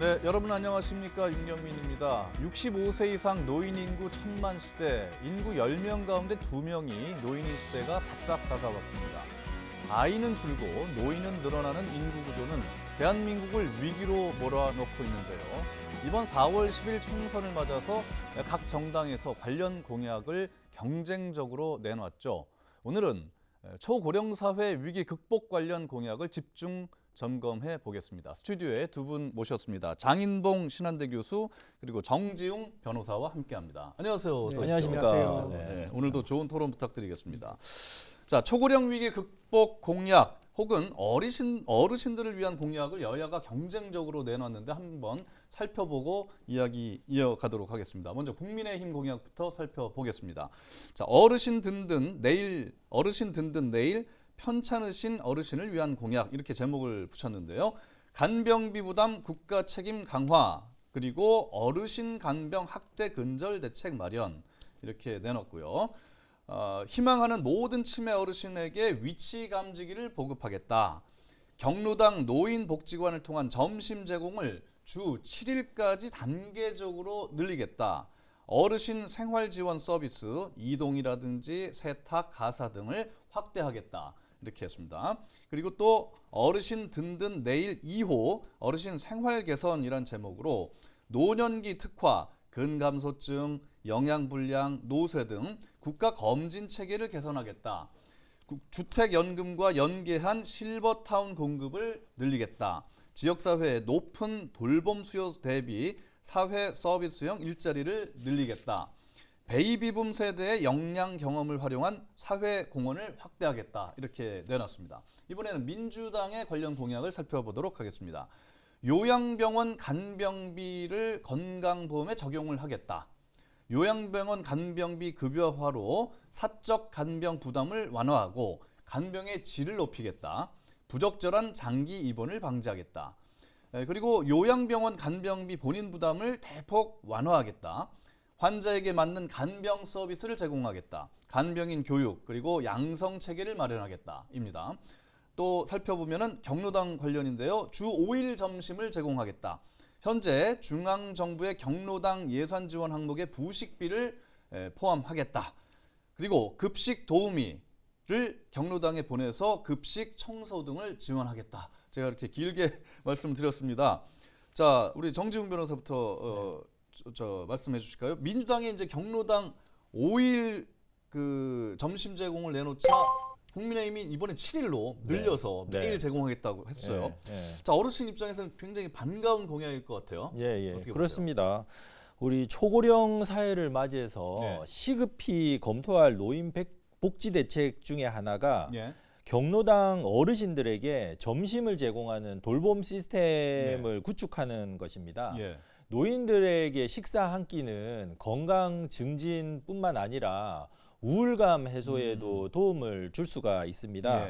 네, 여러분 안녕하십니까? 윤경민입니다. 65세 이상 노인 인구 1000만 시대, 인구 10명 가운데 2명이 노인인 시대가 바짝 다가왔습니다. 아이는 줄고 노인은 늘어나는 인구 구조는 대한민국을 위기로 몰아넣고 있는데요. 이번 4월 10일 총선을 맞아서 각 정당에서 관련 공약을 경쟁적으로 내놨죠. 오늘은 초고령 사회 위기 극복 관련 공약을 집중 점검해 보겠습니다. 스튜디오에 두 분 모셨습니다. 장인봉 신한대 교수 그리고 정지웅 변호사와 함께합니다. 안녕하세요. 어서 네, 안녕하십니까. 네, 오늘도 좋은 토론 부탁드리겠습니다. 자, 초고령 위기 극복 공약 혹은 어르신들을 위한 공약을 여야가 경쟁적으로 내놨는데 한번 살펴보고 이야기 이어가도록 하겠습니다. 먼저 국민의힘 공약부터 살펴보겠습니다. 자, 어르신 든든 내일 편찮으신 어르신을 위한 공약 이렇게 제목을 붙였는데요. 간병비 부담 국가 책임 강화 그리고 어르신 간병 학대 근절 대책 마련 이렇게 내놨고요. 희망하는 모든 치매 어르신에게 위치 감지기를 보급하겠다. 경로당 노인복지관을 통한 점심 제공을 주 7일까지 단계적으로 늘리겠다. 어르신 생활지원 서비스, 이동이라든지 세탁, 가사 등을 확대하겠다. 이렇게 했습니다. 그리고 또 어르신 든든 내일 2호 어르신 생활 개선이란 제목으로 노년기 특화, 근감소증, 영양불량, 노쇠 등 국가 검진 체계를 개선하겠다. 주택연금과 연계한 실버타운 공급을 늘리겠다. 지역사회의 높은 돌봄 수요 대비 사회 서비스형 일자리를 늘리겠다. 베이비붐 세대의 역량 경험을 활용한 사회 공헌을 확대하겠다. 이렇게 내놨습니다. 이번에는 민주당의 관련 공약을 살펴보도록 하겠습니다. 요양병원 간병비를 건강보험에 적용을 하겠다. 요양병원 간병비 급여화로 사적 간병 부담을 완화하고 간병의 질을 높이겠다. 부적절한 장기 입원을 방지하겠다. 그리고 요양병원 간병비 본인 부담을 대폭 완화하겠다. 환자에게 맞는 간병 서비스를 제공하겠다. 간병인 교육 그리고 양성 체계를 마련하겠다입니다. 또 살펴보면은 경로당 관련인데요. 주 5일 점심을 제공하겠다. 현재 중앙정부의 경로당 예산 지원 항목에 부식비를 포함하겠다. 그리고 급식 도우미를 경로당에 보내서 급식 청소 등을 지원하겠다. 제가 이렇게 길게 말씀드렸습니다. 자, 우리 정지웅 변호사부터 말씀해 주실까요? 민주당이 이제 경로당 5일 그 점심 제공을 내놓자 국민의힘이 이번에 7일로 늘려서 매일 제공하겠다고 했어요. 자, 어르신 입장에서는 굉장히 반가운 공약일 것 같아요. 어떻게 그렇습니다. 우리 초고령 사회를 맞이해서 시급히 검토할 노인 복지 대책 중에 하나가 경로당 어르신들에게 점심을 제공하는 돌봄 시스템을 구축하는 것입니다. 노인들에게 식사 한 끼는 건강 증진뿐만 아니라 우울감 해소에도 도움을 줄 수가 있습니다.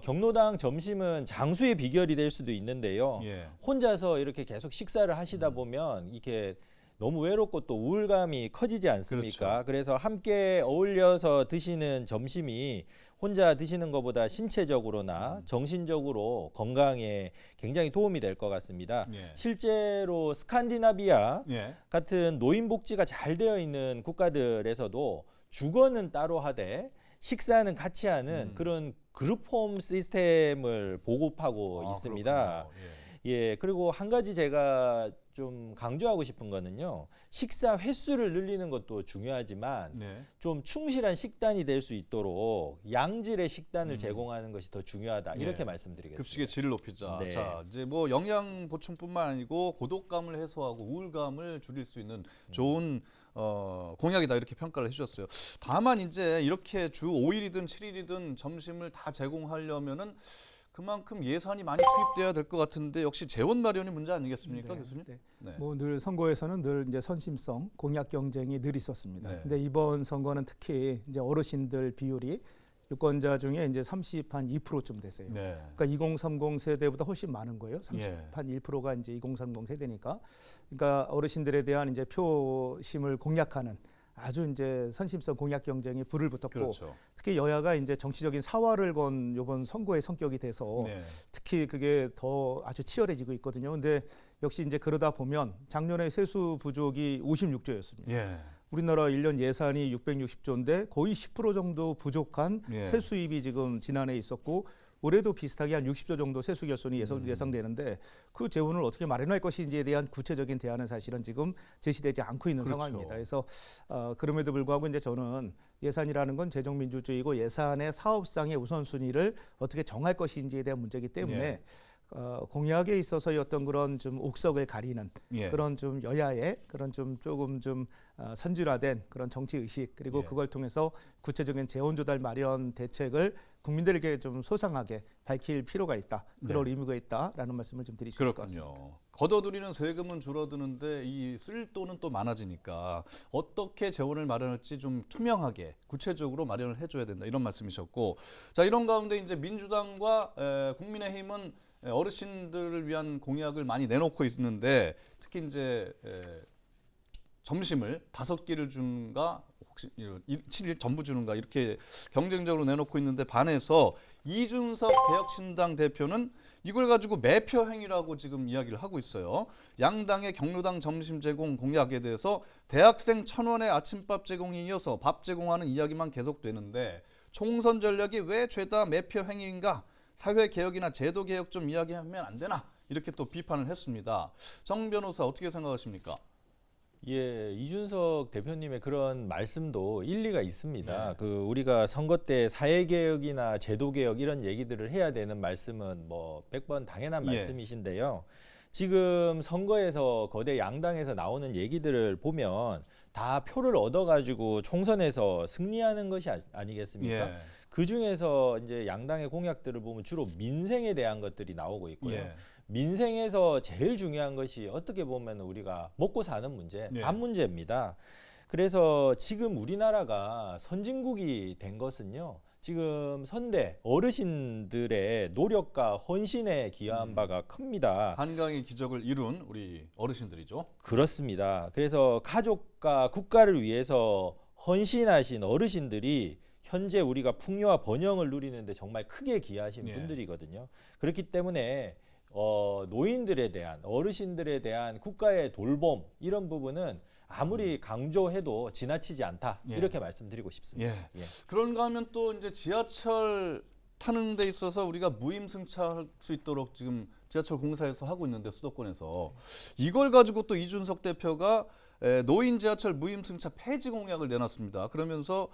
경로당 점심은 장수의 비결이 될 수도 있는데요. 혼자서 이렇게 계속 식사를 하시다 보면 이렇게 너무 외롭고 또 우울감이 커지지 않습니까? 그렇죠. 그래서 함께 어울려서 드시는 점심이 혼자 드시는 것보다 신체적으로나 정신적으로 건강에 굉장히 도움이 될 것 같습니다. 실제로 스칸디나비아 같은 노인복지가 잘 되어 있는 국가들에서도 주거는 따로 하되 식사는 같이 하는 그런 그룹홈 시스템을 보급하고 있습니다. 그리고 한 가지 제가 좀 강조하고 싶은 거는요. 식사 횟수를 늘리는 것도 중요하지만 좀 충실한 식단이 될 수 있도록 양질의 식단을 제공하는 것이 더 중요하다. 이렇게 말씀드리겠습니다. 급식의 질을 높이자. 자, 이제 뭐 영양 보충뿐만 아니고 고독감을 해소하고 우울감을 줄일 수 있는 좋은 공약이다 이렇게 평가를 해주셨어요. 다만 이제 이렇게 주 5일이든 7일이든 점심을 다 제공하려면은 그만큼 예산이 많이 투입돼야 될 것 같은데 역시 재원 마련이 문제 아니겠습니까, 교수님? 뭐 늘 선거에서는 늘 이제 선심성 공약 경쟁이 늘 있었습니다. 근데 이번 선거는 특히 이제 어르신들 비율이 유권자 중에 이제 2%쯤 되세요. 그러니까 2030 세대보다 훨씬 많은 거예요. 1%가 이제 2030 세대니까. 그러니까 어르신들에 대한 이제 표심을 공략하는 아주 이제 선심성 공약 경쟁에 불을 붙었고 그렇죠. 특히 여야가 이제 정치적인 사활을 건 이번 선거의 성격이 돼서 네. 특히 그게 더 아주 치열해지고 있거든요. 근데 역시 이제 그러다 보면 작년에 세수 부족이 56조였습니다. 예. 우리나라 1년 예산이 660조인데 거의 10% 정도 부족한 예. 세수입이 지금 지난해 있었고 올해도 비슷하게 한 60조 정도 세수 결손이 예상되는데 그 재원을 어떻게 마련할 것인지에 대한 구체적인 대안은 사실은 지금 제시되지 않고 있는 그렇죠. 상황입니다. 그래서 그럼에도 불구하고 이제 저는 예산이라는 건 재정민주주의고 예산의 사업상의 우선순위를 어떻게 정할 것인지에 대한 문제이기 때문에 예. 공약에 있어서의 어떤 그런 좀 옥석을 가리는 예. 그런 좀 여야의 그런 좀 조금 좀 선진화된 그런 정치 의식 그리고 예. 그걸 통해서 구체적인 재원 조달 마련 대책을 국민들에게 좀 소상하게 밝힐 필요가 있다. 그럴 의무가 있다라는 말씀을 좀 드릴 수 있을 것 같습니다. 그렇군요. 걷어들이는 세금은 줄어드는데 이 쓸 돈은 또 많아지니까 어떻게 재원을 마련할지 좀 투명하게 구체적으로 마련을 해줘야 된다 이런 말씀이셨고, 자 이런 가운데 이제 민주당과 국민의힘은 어르신들을 위한 공약을 많이 내놓고 있는데 특히 이제 점심을 5끼를 주는가 혹시 7일 전부 주는가 이렇게 경쟁적으로 내놓고 있는데 반해서 이준석 개혁신당 대표는 이걸 가지고 매표 행위라고 지금 이야기를 하고 있어요. 양당의 경로당 점심 제공 공약에 대해서 대학생 1,000원의 아침밥 제공에 이어서 밥 제공하는 이야기만 계속되는데 총선 전략이 왜 죄다 매표 행위인가? 사회 개혁이나 제도 개혁 좀 이야기하면 안 되나? 이렇게 또 비판을 했습니다. 정 변호사 어떻게 생각하십니까? 예, 이준석 대표님의 그런 말씀도 일리가 있습니다. 네. 그 우리가 선거 때 사회 개혁이나 제도 개혁 이런 얘기들을 해야 되는 말씀은 뭐 100번 당연한 예. 말씀이신데요. 지금 선거에서 거대 양당에서 나오는 얘기들을 보면 다 표를 얻어가지고 총선에서 승리하는 것이 아니겠습니까? 예. 그 중에서 이제 양당의 공약들을 보면 주로 민생에 대한 것들이 나오고 있고요. 예. 민생에서 제일 중요한 것이 어떻게 보면 우리가 먹고 사는 문제, 예. 밥 문제입니다. 그래서 지금 우리나라가 선진국이 된 것은요. 지금 선대 어르신들의 노력과 헌신에 기여한 바가 큽니다. 한강의 기적을 이룬 우리 어르신들이죠. 그렇습니다. 그래서 가족과 국가를 위해서 헌신하신 어르신들이 현재 우리가 풍요와 번영을 누리는데 정말 크게 기여하신 예. 분들이거든요. 그렇기 때문에 노인들에 대한 어르신들에 대한 국가의 돌봄 이런 부분은 아무리 강조해도 지나치지 않다 예. 이렇게 말씀드리고 싶습니다. 예. 예. 그런가 하면 또 이제 지하철 타는 데 있어서 우리가 무임승차할 수 있도록 지금 지하철 공사에서 하고 있는데 수도권에서 이걸 가지고 또 이준석 대표가 노인 지하철 무임승차 폐지 공약을 내놨습니다. 그러면서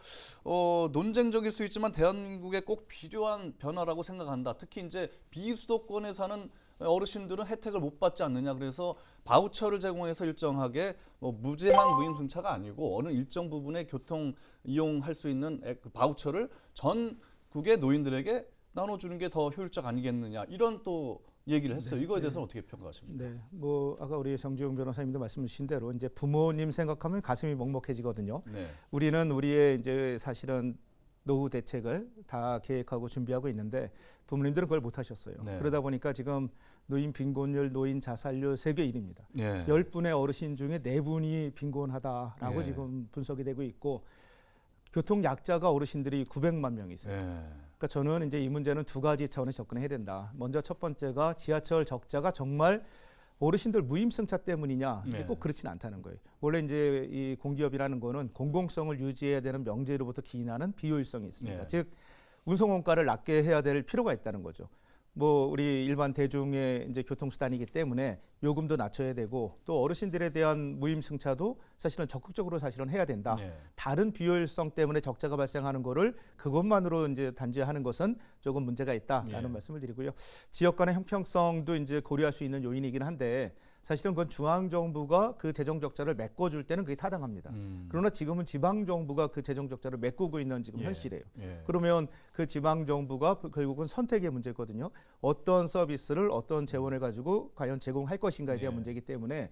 논쟁적일 수 있지만 대한민국에 꼭 필요한 변화라고 생각한다. 특히 이제 비수도권에 사는 어르신들은 혜택을 못 받지 않느냐. 그래서 바우처를 제공해서 일정하게 무제한 무임승차가 아니고 어느 일정 부분의 교통 이용할 수 있는 그 바우처를 전국의 노인들에게 나눠주는 게 더 효율적 아니겠느냐. 이런 또 얘기를 했어요. 이거에 대해서는 어떻게 평가하십니까? 네, 뭐 아까 우리 정주영 변호사님도 말씀 주신 대로 이제 부모님 생각하면 가슴이 먹먹해지거든요. 네. 우리는 우리의 이제 사실은 노후 대책을 다 계획하고 준비하고 있는데 부모님들은 그걸 못 하셨어요. 네. 그러다 보니까 지금 노인 빈곤율, 노인 자살률 세계 1위입니다. 예. 10분의 어르신 중에 4분이 빈곤하다라고 예. 지금 분석이 되고 있고 교통 약자가 어르신들이 900만 명이 있어요. 예. 그러니까 저는 이제 이 문제는 두 가지 차원에서 접근해야 된다. 먼저 첫 번째가 지하철 적자가 정말 어르신들 무임승차 때문이냐? 근데 네. 꼭 그렇지는 않다는 거예요. 원래 이제 이 공기업이라는 거는 공공성을 유지해야 되는 명제로부터 기인하는 비효율성이 있습니다. 네. 즉 운송원가를 낮게 해야 될 필요가 있다는 거죠. 뭐 우리 일반 대중의 이제 교통수단이기 때문에 요금도 낮춰야 되고 또 어르신들에 대한 무임승차도 사실은 적극적으로 사실은 해야 된다. 예. 다른 비효율성 때문에 적자가 발생하는 거를 그것만으로 이제 단죄하는 것은 조금 문제가 있다라는 예. 말씀을 드리고요. 지역 간의 형평성도 이제 고려할 수 있는 요인이긴 한데 사실은 그건 중앙 정부가 그 재정 적자를 메꿔줄 때는 그게 타당합니다. 그러나 지금은 지방 정부가 그 재정 적자를 메꾸고 있는 지금 예. 현실이에요. 예. 그러면 그 지방 정부가 결국은 선택의 문제거든요. 어떤 서비스를 어떤 재원을 가지고 과연 제공할 것인가에 대한 예. 문제이기 때문에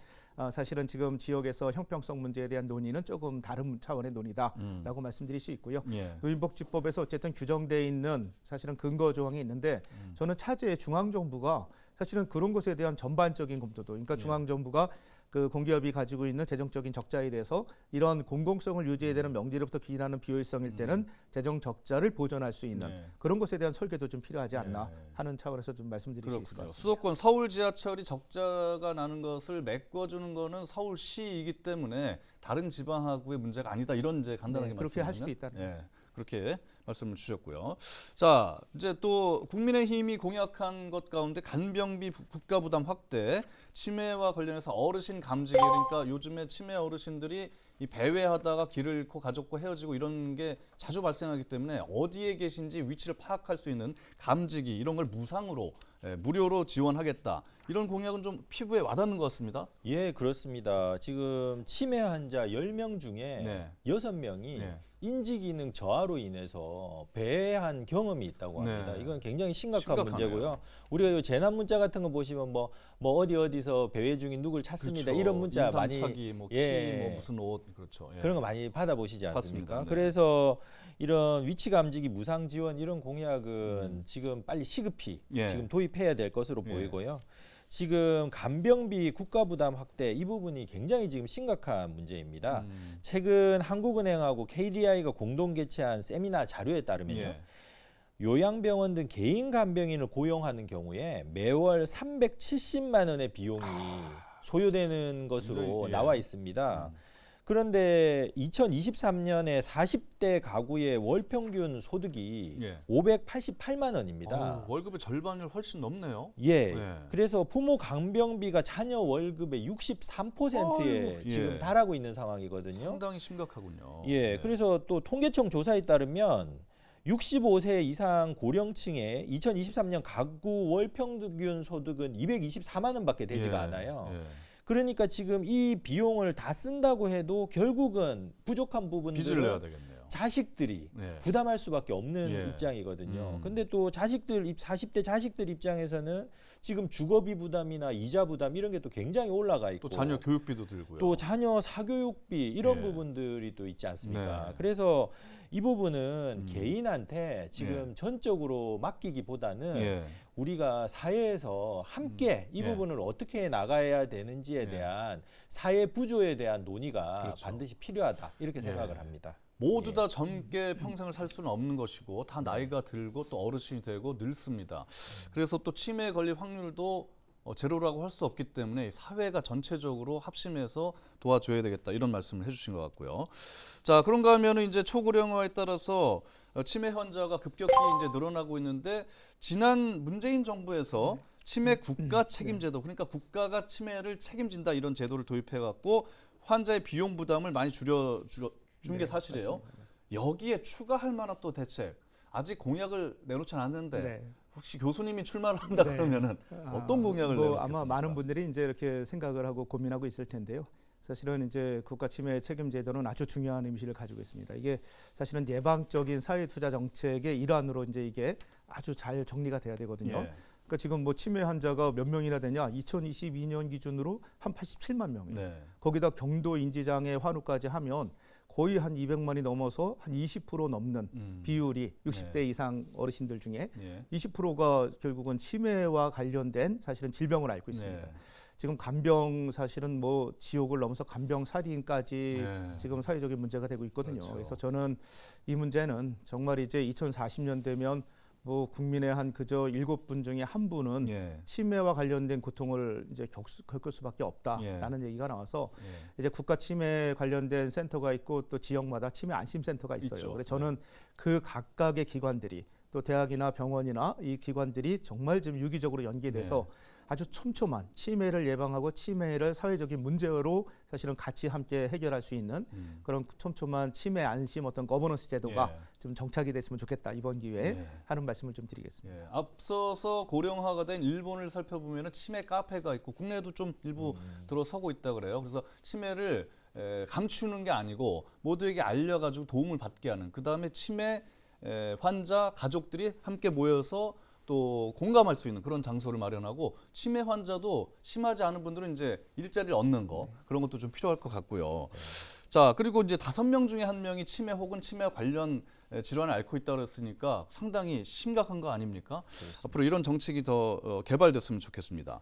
사실은 지금 지역에서 형평성 문제에 대한 논의는 조금 다른 차원의 논의다라고 말씀드릴 수 있고요. 예. 노인복지법에서 어쨌든 규정돼 있는 사실은 근거 조항이 있는데 저는 차제에 중앙 정부가 사실은 그런 것에 대한 전반적인 검토도, 그러니까 예. 중앙 정부가 그 공기업이 가지고 있는 재정적인 적자에 대해서 이런 공공성을 유지해야 되는 명제로부터 기인하는 비효율성일 때는 재정 적자를 보전할 수 있는 그런 것에 대한 설계도 좀 필요하지 않나 하는 차원에서 좀 말씀드릴 수 있을 것 같습니다. 수도권 서울 지하철이 적자가 나는 것을 메꿔주는 거는 서울시이기 때문에 다른 지방하고의 문제가 아니다 이런 이제 간단하게 그렇게 할 수도 있다. 그렇게 말씀을 주셨고요. 자, 이제 또 국민의힘이 공약한 것 가운데 간병비 국가 부담 확대, 치매와 관련해서 어르신 감지기 그러니까 요즘에 치매 어르신들이 이 배회하다가 길을 잃고 가족과 헤어지고 이런 게 자주 발생하기 때문에 어디에 계신지 위치를 파악할 수 있는 감지기 이런 걸 무상으로 무료로 지원하겠다. 이런 공약은 좀 피부에 와닿는 것 같습니다. 예, 그렇습니다. 지금 치매 환자 10명 중에 6명이 인지기능 저하로 인해서 배회한 경험이 있다고 합니다. 이건 굉장히 심각한 문제고요. 우리가 이 재난 문자 같은 거 보시면 뭐 어디서 배회 중인 누굴 찾습니다. 그렇죠. 이런 문자 많이 인상착의, 뭐 키, 뭐 무슨 옷 그렇죠. 그런 거 많이 받아보시지 않습니까? 맞습니다. 그래서 이런 위치 감지기 무상 지원 이런 공약은 지금 빨리 시급히 지금 도입해야 될 것으로 보이고요. 지금 간병비 국가 부담 확대 이 부분이 굉장히 지금 심각한 문제입니다. 최근 한국은행하고 KDI가 공동 개최한 세미나 자료에 따르면요. 요양병원 등 개인 간병인을 고용하는 경우에 매월 370만 원의 비용이 소요되는 것으로 나와 있습니다. 그런데 2023년에 40대 가구의 월 평균 소득이 588만 원입니다. 월급의 절반이 훨씬 넘네요. 그래서 부모 간병비가 자녀 월급의 63%에 지금 달하고 있는 상황이거든요. 상당히 심각하군요. 그래서 또 통계청 조사에 따르면 65세 이상 고령층의 2023년 가구 월 평균 소득은 224만 원밖에 되지가 않아요. 그러니까 지금 이 비용을 다 쓴다고 해도 결국은 부족한 빚을 내야 부분들은 되겠네요. 자식들이 부담할 수밖에 없는 입장이거든요. 근데 또 40대 자식들 입장에서는 지금 주거비 부담이나 이자 부담 이런 게 또 굉장히 올라가 있고 또 자녀 교육비도 들고요. 또 자녀 사교육비 이런 부분들이 또 있지 않습니까? 그래서 이 부분은 개인한테 지금 전적으로 맡기기보다는 우리가 사회에서 함께 이 부분을 어떻게 나가야 되는지에 대한 사회 부조에 대한 논의가 반드시 필요하다 이렇게 생각을 합니다. 모두 다 젊게 평생을 살 수는 없는 것이고 다 나이가 들고 또 어르신이 되고 늙습니다. 그래서 또 치매에 걸릴 확률도 제로라고 할 수 없기 때문에 사회가 전체적으로 합심해서 도와줘야 되겠다 이런 말씀을 해주신 것 같고요. 자, 그런가 하면은 이제 초고령화에 따라서 치매 환자가 급격히 이제 늘어나고 있는데 지난 문재인 정부에서 치매 국가 책임제도 그러니까 국가가 치매를 책임진다 이런 제도를 도입해갖고 환자의 비용 부담을 많이 줄여준 게 사실이에요. 맞습니다. 여기에 추가할 만한 또 대책 아직 공약을 내놓지 않았는데 혹시 교수님이 출마를 한다 그러면은 어떤 공약을 내놓겠습니까? 아마 많은 분들이 이제 이렇게 생각을 하고 고민하고 있을 텐데요. 사실은 이제 국가 치매 책임 제도는 아주 중요한 의미를 가지고 있습니다. 이게 사실은 예방적인 사회 투자 정책의 일환으로 이제 이게 아주 잘 정리가 돼야 되거든요. 그러니까 지금 뭐 치매 환자가 몇 명이나 되냐? 2022년 기준으로 한 87만 명이에요. 거기다 경도 인지장애 환우까지 하면 거의 한 200만이 넘어서 한 20% 넘는 비율이 60대 이상 어르신들 중에 20%가 결국은 치매와 관련된 사실은 질병을 앓고 있습니다. 지금 간병 사실은 뭐 지옥을 넘어서 간병 살인까지 지금 사회적인 문제가 되고 있거든요. 그래서 저는 이 문제는 정말 이제 2040년 되면 뭐 국민의 한 그저 7분 중에 한 분은 치매와 관련된 고통을 이제 겪을 수밖에 없다라는 얘기가 나와서 이제 국가 치매 관련된 센터가 있고 또 지역마다 치매 안심 센터가 있어요. 그래서 저는 그 각각의 기관들이 또 대학이나 병원이나 이 기관들이 정말 좀 유기적으로 연계돼서 아주 촘촘한 치매를 예방하고 치매를 사회적인 문제로 사실은 같이 함께 해결할 수 있는 그런 촘촘한 치매 안심 어떤 거버넌스 제도가 좀 정착이 됐으면 좋겠다 이번 기회에 하는 말씀을 좀 드리겠습니다. 앞서서 고령화가 된 일본을 살펴보면 치매 카페가 있고 국내에도 좀 일부 들어서고 있다 그래요. 그래서 치매를 감추는 게 아니고 모두에게 알려가지고 도움을 받게 하는 그다음에 치매 환자 가족들이 함께 모여서 또 공감할 수 있는 그런 장소를 마련하고 치매 환자도 심하지 않은 분들은 이제 일자리를 얻는 거 그런 것도 좀 필요할 것 같고요. 자, 그리고 이제 5명 중에 1명이 치매 혹은 치매와 관련 질환을 앓고 있다고 했으니까 상당히 심각한 거 아닙니까? 그렇습니다. 앞으로 이런 정책이 더 개발됐으면 좋겠습니다.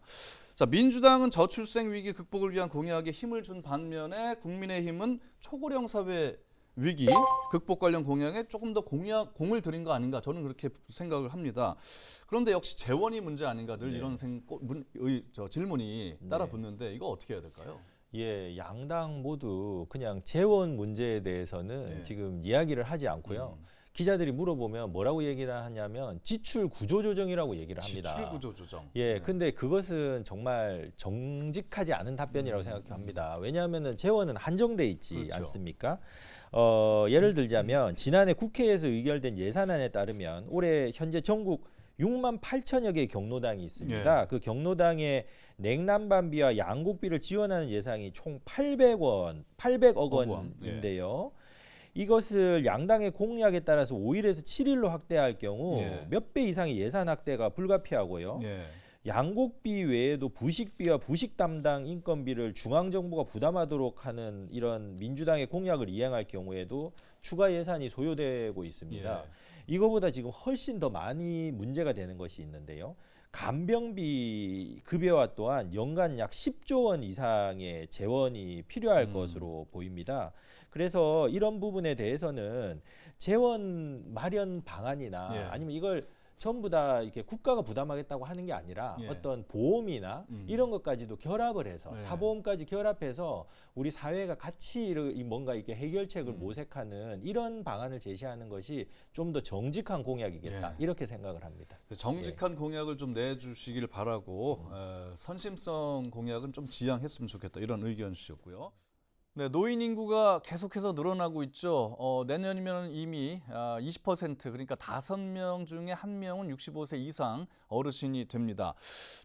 자, 민주당은 저출생 위기 극복을 위한 공약에 힘을 준 반면에 국민의힘은 초고령 사회 위기 극복 관련 공약에 조금 더 공을 들인 거 아닌가, 저는 그렇게 생각을 합니다. 그런데 역시 재원이 문제 아닌가, 늘 이런 질문이 따라 붙는데 이거 어떻게 해야 될까요? 예, 양당 모두 그냥 재원 문제에 대해서는 지금 이야기를 하지 않고요. 기자들이 물어보면 뭐라고 얘기를 하냐면 지출 구조 조정이라고 얘기를 합니다. 지출 구조 조정. 예, 근데 그것은 정말 정직하지 않은 답변이라고 생각합니다. 왜냐하면은 재원은 한정돼 있지 그렇죠. 않습니까? 예를 들자면 지난해 국회에서 의결된 예산안에 따르면 올해 현재 전국 6만 8천여 개의 경로당이 있습니다. 그 경로당의 냉난방비와 양곡비를 지원하는 예산이 총 800억 원인데요. 이것을 양당의 공약에 따라서 5일에서 7일로 확대할 경우 몇 배 이상의 예산 확대가 불가피하고요. 양곡비 외에도 부식비와 부식 담당 인건비를 중앙정부가 부담하도록 하는 이런 민주당의 공약을 이행할 경우에도 추가 예산이 소요되고 있습니다. 이거보다 지금 훨씬 더 많이 문제가 되는 것이 있는데요. 간병비 급여와 또한 연간 약 10조 원 이상의 재원이 필요할 것으로 보입니다. 그래서 이런 부분에 대해서는 재원 마련 방안이나 아니면 이걸 전부 다 이렇게 국가가 부담하겠다고 하는 게 아니라 어떤 보험이나 이런 것까지도 결합을 해서 사보험까지 결합해서 우리 사회가 같이 뭔가 이렇게 해결책을 모색하는 이런 방안을 제시하는 것이 좀 더 정직한 공약이겠다 이렇게 생각을 합니다. 정직한 공약을 좀 내주시길 바라고 선심성 공약은 좀 지양했으면 좋겠다, 이런 의견이셨고요. 네, 노인 인구가 계속해서 늘어나고 있죠. 내년이면 이미 20%, 그러니까 5명 중에 1명은 65세 이상 어르신이 됩니다.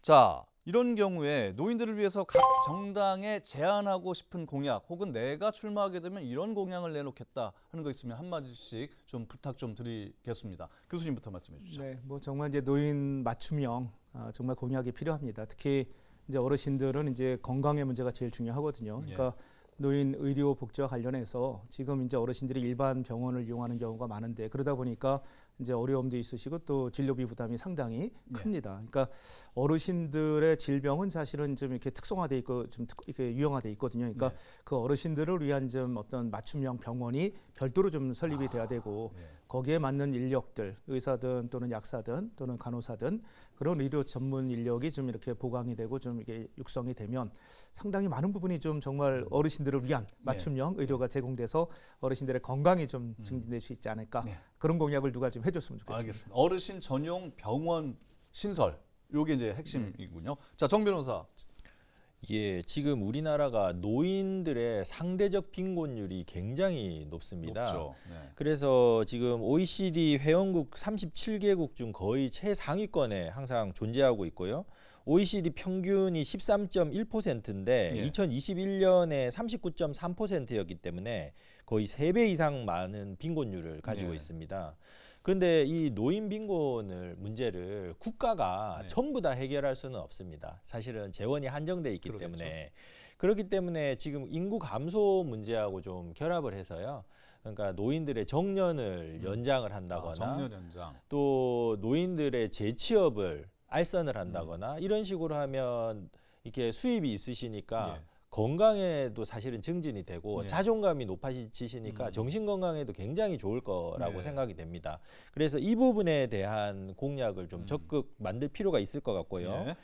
자, 이런 경우에 노인들을 위해서 각 정당에 제안하고 싶은 공약, 혹은 내가 출마하게 되면 이런 공약을 내놓겠다 하는 거 있으면 한마디씩 좀 부탁 좀 드리겠습니다. 교수님부터 말씀해 주시죠. 네, 뭐 정말 이제 노인 맞춤형 정말 공약이 필요합니다. 특히 이제 어르신들은 이제 건강의 문제가 제일 중요하거든요. 그러니까 노인 의료 복지와 관련해서 지금 이제 어르신들이 일반 병원을 이용하는 경우가 많은데, 그러다 보니까 이제 어려움도 있으시고 또 진료비 부담이 상당히 큽니다. 그러니까 어르신들의 질병은 사실은 좀 이렇게 특성화돼 있고 좀 이렇게 유형화돼 있거든요. 그러니까 그 어르신들을 위한 좀 어떤 맞춤형 병원이 별도로 좀 설립이 돼야 되고, 거기에 맞는 인력들, 의사든 또는 약사든 또는 간호사든 그런 의료 전문 인력이 좀 이렇게 보강이 되고 좀 이게 육성이 되면 상당히 많은 부분이 좀 정말 어르신들을 위한 맞춤형 의료가 제공돼서 어르신들의 건강이 좀 증진될 수 있지 않을까, 그런 공약을 누가 좀 해줬으면 좋겠습니다. 알겠습니다. 어르신 전용 병원 신설, 요게 이제 핵심이군요. 자, 정 변호사. 예, 지금 우리나라가 노인들의 상대적 빈곤율이 굉장히 높습니다. 높죠. 그래서 지금 OECD 회원국 37개국 중 거의 최상위권에 항상 존재하고 있고요. OECD 평균이 13.1%인데 2021년에 39.3%였기 때문에 거의 3배 이상 많은 빈곤율을 가지고 있습니다. 그런데 이 노인 빈곤을 문제를 국가가 전부 다 해결할 수는 없습니다. 사실은 재원이 한정돼 있기 때문에. 그렇기 때문에 지금 인구 감소 문제하고 좀 결합을 해서요. 그러니까 노인들의 정년을 연장을 한다거나 정년 연장. 또 노인들의 재취업을 알선을 한다거나 이런 식으로 하면 이렇게 수입이 있으시니까 건강에도 사실은 증진이 되고 자존감이 높아지시니까 정신 건강에도 굉장히 좋을 거라고 생각이 됩니다. 그래서 이 부분에 대한 공약을 좀 적극 만들 필요가 있을 것 같고요.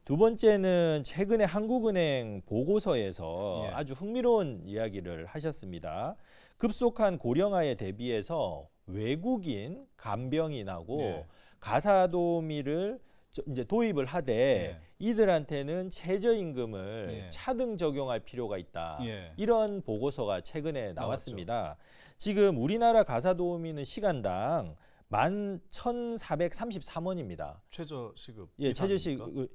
두 번째는 최근에 한국은행 보고서에서 아주 흥미로운 이야기를 하셨습니다. 급속한 고령화에 대비해서 외국인 간병인하고 가사도우미를 이제 도입을 하되 이들한테는 최저임금을 차등 적용할 필요가 있다. 이런 보고서가 최근에 나왔습니다. 지금 우리나라 가사도우미는 시간당 11,433원입니다. 최저 시급. 최저 시급.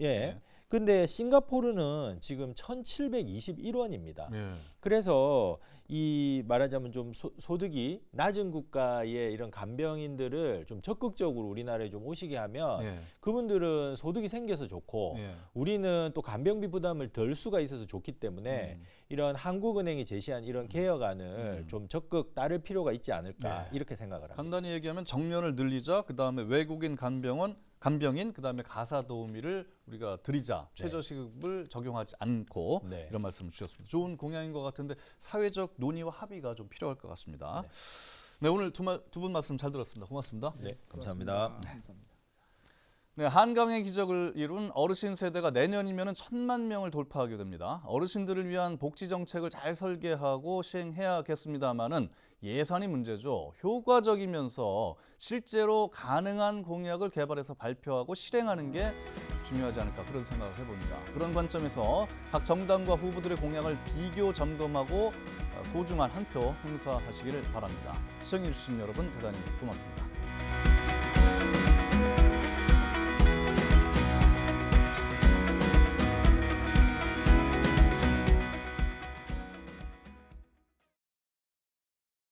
근데 싱가포르는 지금 1,721원입니다. 예. 그래서 이 말하자면 좀 소득이 낮은 국가의 이런 간병인들을 좀 적극적으로 우리나라에 좀 오시게 하면 예. 그분들은 소득이 생겨서 좋고 예. 우리는 또 간병비 부담을 덜 수가 있어서 좋기 때문에 이런 한국은행이 제시한 이런 개혁안을 좀 적극 따를 필요가 있지 않을까 이렇게 생각을 합니다. 간단히 얘기하면 정년을 늘리자, 그다음에 외국인 간병인, 그다음에 가사 도우미를 우리가 드리자, 최저시급을 적용하지 않고 이런 말씀을 주셨습니다. 좋은 공약인 것 같은데 사회적 논의와 합의가 좀 필요할 것 같습니다. 네, 오늘 두 분 말씀 잘 들었습니다. 고맙습니다. 네, 감사합니다. 감사합니다. 네, 한강의 기적을 이룬 어르신 세대가 내년이면 1,000만 명을 돌파하게 됩니다. 어르신들을 위한 복지 정책을 잘 설계하고 시행해야겠습니다만은 예산이 문제죠. 효과적이면서 실제로 가능한 공약을 개발해서 발표하고 실행하는 게 중요하지 않을까 그런 생각을 해봅니다. 그런 관점에서 각 정당과 후보들의 공약을 비교 점검하고 소중한 한 표 행사하시기를 바랍니다. 시청해주신 여러분 대단히 고맙습니다.